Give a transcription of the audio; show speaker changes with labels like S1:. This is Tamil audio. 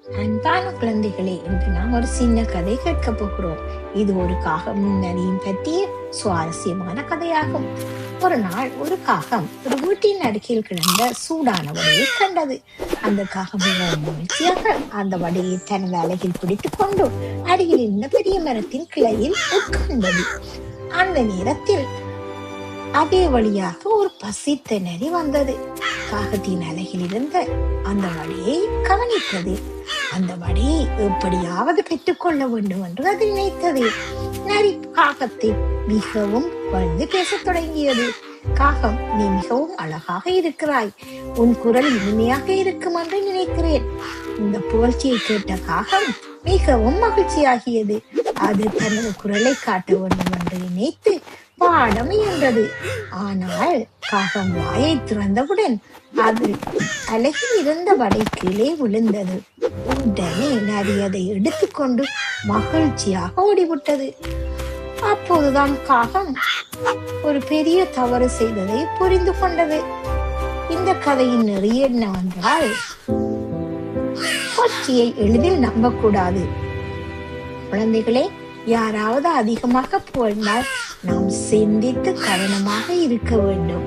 S1: அன்பான குழந்தைகளே, இன்று நாம் ஒரு சின்ன கதை கேட்க போகிறோம். இது ஒரு காகமும் நரியும் பற்றிய சுவாரஸ்யமான கதையாகும். ஒரு நாள் ஒரு காகம் ஒரு வீட்டின் அருகில் கிடந்த சூடான வடையை கண்டது. அந்த காகம் மிகவும் மகிழ்ச்சியாக அந்த வடையை தனது அலகில் பிடித்துக் கொண்டு அருகில் இருந்த பெரிய மரத்தின் கிளையில் உட்கார்ந்தது. அந்த நேரத்தில் அதே வழியாக ஒரு பசித்த நரி வந்தது. காகத்தின் அலகில் இருந்த அந்த வடையை கவனித்தது. அந்த வடையை எப்படியாவது பெற்றுக்கொள்ள வேண்டும் என்று அது நினைத்தது. நரி காகத்தை மிகவும் வந்து பேசத் தொடங்கியது. காகம், நீ மிகவும் அழகாக இருக்கிறாய். உன் குரல் இனிமையாக இருக்கும் என்று நினைக்கிறேன். இந்த புகழ்ச்சியை கேட்ட காகம் மிகவும் மகிழ்ச்சியாகியது. அது தனது குரலை காட்ட வேண்டும் என்று நினைத்து பாட முயன்றது. ஆனால் காகம் வாயை திறந்தவுடன் அது அலகில் இருந்த வடை கீழே விழுந்தது. உடனே நரி அதை எடுத்துக்கொண்டு மகிழ்ச்சியாக ஓடிவிட்டது. அப்போதுதான் காகம் ஒரு பெரிய தவறு செய்ததை புரிந்து கொண்டது. இந்த கதையின் நெறி என்னவென்றால், புகழ்ச்சியை எளிதில் நம்பக்கூடாது. குழந்தைகளே, யாராவது அதிகமாக புகழ்ந்தால் நாம் சிந்தித்து கவனமாக இருக்க வேண்டும்.